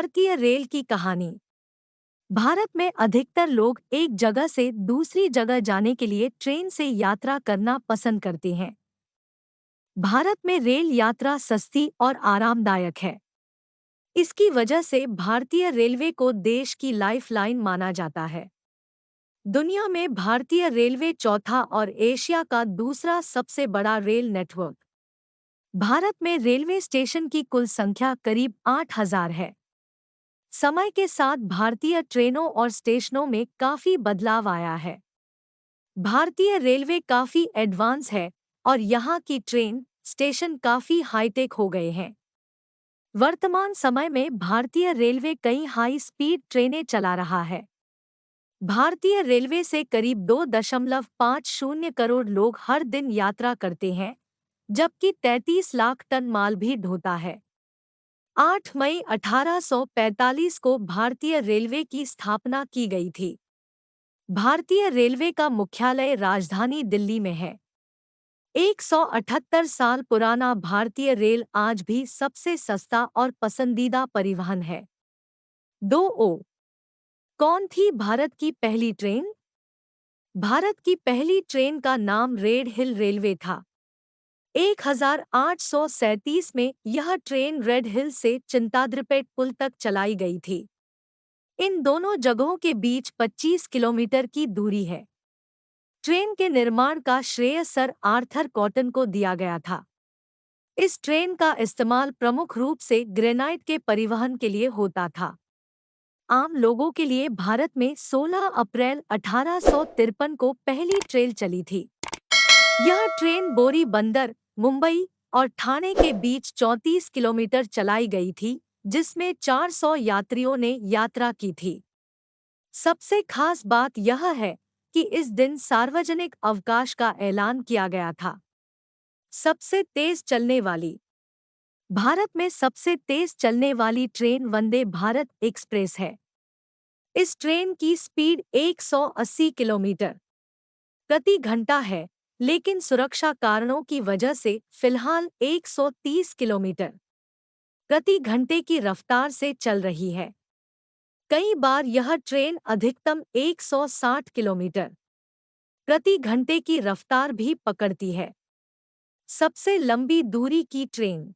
भारतीय रेल की कहानी। भारत में अधिकतर लोग एक जगह से दूसरी जगह जाने के लिए ट्रेन से यात्रा करना पसंद करते हैं। भारत में रेल यात्रा सस्ती और आरामदायक है। इसकी वजह से भारतीय रेलवे को देश की लाइफलाइन माना जाता है। दुनिया में भारतीय रेलवे चौथा और एशिया का दूसरा सबसे बड़ा रेल नेटवर्क। भारत में रेलवे स्टेशन की कुल संख्या करीब 8,000 है। समय के साथ भारतीय ट्रेनों और स्टेशनों में काफी बदलाव आया है। भारतीय रेलवे काफी एडवांस है और यहाँ की ट्रेन स्टेशन काफी हाईटेक हो गए हैं। वर्तमान समय में भारतीय रेलवे कई हाई स्पीड ट्रेनें चला रहा है। भारतीय रेलवे से करीब 2.50 करोड़ लोग हर दिन यात्रा करते हैं, जबकि 33 लाख टन माल भी ढोता है। 8 मई 1845 को भारतीय रेलवे की स्थापना की गई थी। भारतीय रेलवे का मुख्यालय राजधानी दिल्ली में है। 178 साल पुराना भारतीय रेल आज भी सबसे सस्ता और पसंदीदा परिवहन है। 2 कौन थी भारत की पहली ट्रेन? भारत की पहली ट्रेन का नाम रेड हिल रेलवे था। 1837 में यह ट्रेन रेड हिल से चिंताद्रिपेट पुल तक चलाई गई थी। इन दोनों जगहों के बीच 25 किलोमीटर की दूरी है। ट्रेन के निर्माण का श्रेय सर आर्थर कॉटन को दिया गया था। इस ट्रेन का इस्तेमाल प्रमुख रूप से ग्रेनाइट के परिवहन के लिए होता था। आम लोगों के लिए भारत में 16 अप्रैल 1853 को पहली ट्रेन चली थी। यह ट्रेन बोरी बंदर, मुंबई और ठाणे के बीच 34 किलोमीटर चलाई गई थी, जिसमें 400 यात्रियों ने यात्रा की थी। सबसे खास बात यह है कि इस दिन सार्वजनिक अवकाश का ऐलान किया गया था। सबसे तेज चलने वाली। भारत में सबसे तेज चलने वाली ट्रेन वंदे भारत एक्सप्रेस है। इस ट्रेन की स्पीड 180 किलोमीटर प्रति घंटा है, लेकिन सुरक्षा कारणों की वजह से फिलहाल 130 किलोमीटर प्रति घंटे की रफ्तार से चल रही है। कई बार यह ट्रेन अधिकतम 160 किलोमीटर प्रति घंटे की रफ्तार भी पकड़ती है। सबसे लंबी दूरी की ट्रेन।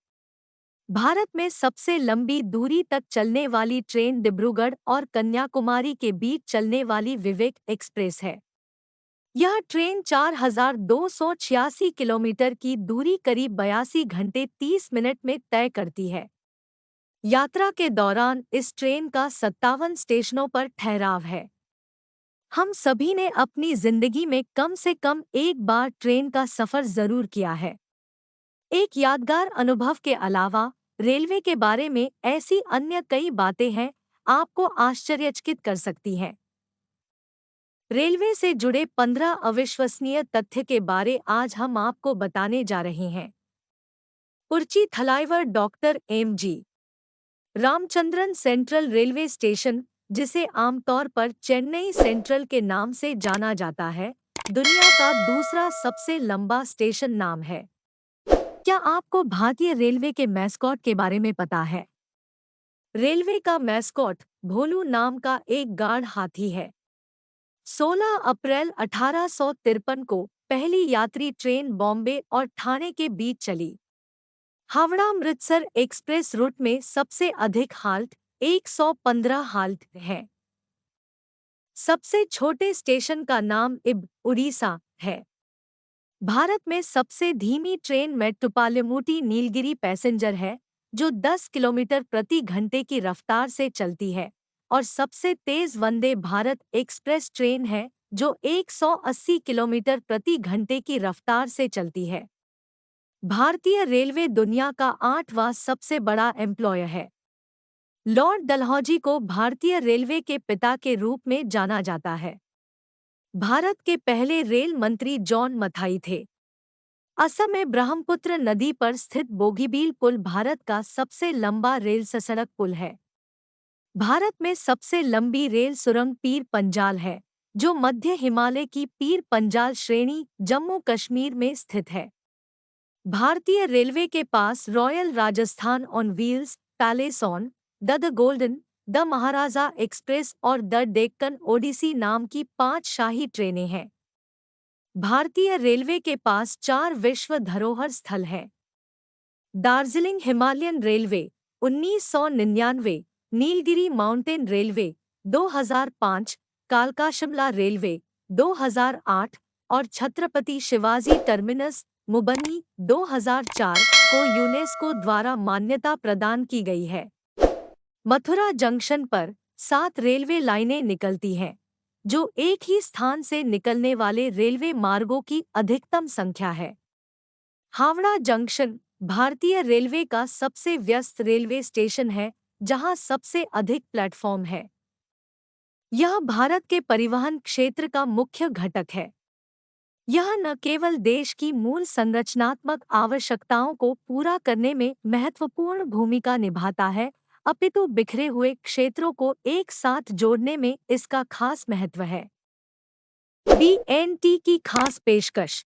भारत में सबसे लंबी दूरी तक चलने वाली ट्रेन डिब्रूगढ़ और कन्याकुमारी के बीच चलने वाली विवेक एक्सप्रेस है। यह ट्रेन 4,286 किलोमीटर की दूरी करीब 82 घंटे 30 मिनट में तय करती है। यात्रा के दौरान इस ट्रेन का 57 स्टेशनों पर ठहराव है। हम सभी ने अपनी जिंदगी में कम से कम एक बार ट्रेन का सफर जरूर किया है। एक यादगार अनुभव के अलावा रेलवे के बारे में ऐसी अन्य कई बातें हैं आपको आश्चर्यचकित कर सकती हैं। रेलवे से जुड़े 15 अविश्वसनीय तथ्य के बारे आज हम आपको बताने जा रहे हैं। कुर्ची Thalaivar doctor MG. Ramachandran central railway station, जिसे आमतौर पर चेन्नई सेंट्रल के नाम से जाना जाता है, दुनिया का दूसरा सबसे लंबा स्टेशन नाम है। क्या आपको भारतीय रेलवे के मैस्कॉट के बारे में पता है? रेलवे का मैस्कॉट भोलू नाम का एक गार्ड हाथी है। 16 अप्रैल 1853 को पहली यात्री ट्रेन बॉम्बे और ठाणे के बीच चली। हावड़ा अमृतसर एक्सप्रेस रूट में सबसे अधिक हाल्ट 115 हाल्ट हैं। सबसे छोटे स्टेशन का नाम इब, उड़ीसा है। भारत में सबसे धीमी ट्रेन मेट्टुपालयमूटी नीलगिरी पैसेंजर है, जो 10 किलोमीटर प्रति घंटे की रफ्तार से चलती है, और सबसे तेज वंदे भारत एक्सप्रेस ट्रेन है, जो 180 किलोमीटर प्रति घंटे की रफ्तार से चलती है। भारतीय रेलवे दुनिया का 8वां सबसे बड़ा एम्प्लॉयर है। लॉर्ड डलहौजी को भारतीय रेलवे के पिता के रूप में जाना जाता है। भारत के पहले रेल मंत्री जॉन मथाई थे। असम में ब्रह्मपुत्र नदी पर स्थित बोगीबील पुल भारत का सबसे लंबा रेल सड़क पुल है। भारत में सबसे लंबी रेल सुरंग पीर पंजाल है, जो मध्य हिमालय की पीर पंजाल श्रेणी जम्मू कश्मीर में स्थित है। भारतीय रेलवे के पास royal Rajasthan on wheels palace on the golden, the Maharaja express और द डेक्कन ओडिसी नाम की 5 शाही ट्रेनें हैं। भारतीय रेलवे के पास 4 विश्व धरोहर स्थल हैं। Darjeeling Himalayan railway 1999, Nilgiri mountain railway 2005, कालका शिमला रेलवे 2008 और छत्रपति शिवाजी टर्मिनस मुंबई 2004 को यूनेस्को द्वारा मान्यता प्रदान की गई है। मथुरा जंक्शन पर 7 रेलवे लाइनें निकलती हैं, जो एक ही स्थान से निकलने वाले रेलवे मार्गों की अधिकतम संख्या है। हावड़ा जंक्शन भारतीय रेलवे का सबसे व्यस्त रेलवे स्टेशन है, जहां सबसे अधिक प्लेटफॉर्म है। यह भारत के परिवहन क्षेत्र का मुख्य घटक है। यह न केवल देश की मूल संरचनात्मक आवश्यकताओं को पूरा करने में महत्वपूर्ण भूमिका निभाता है, अपितु बिखरे हुए क्षेत्रों को एक साथ जोड़ने में इसका खास महत्व है। BNT की खास पेशकश।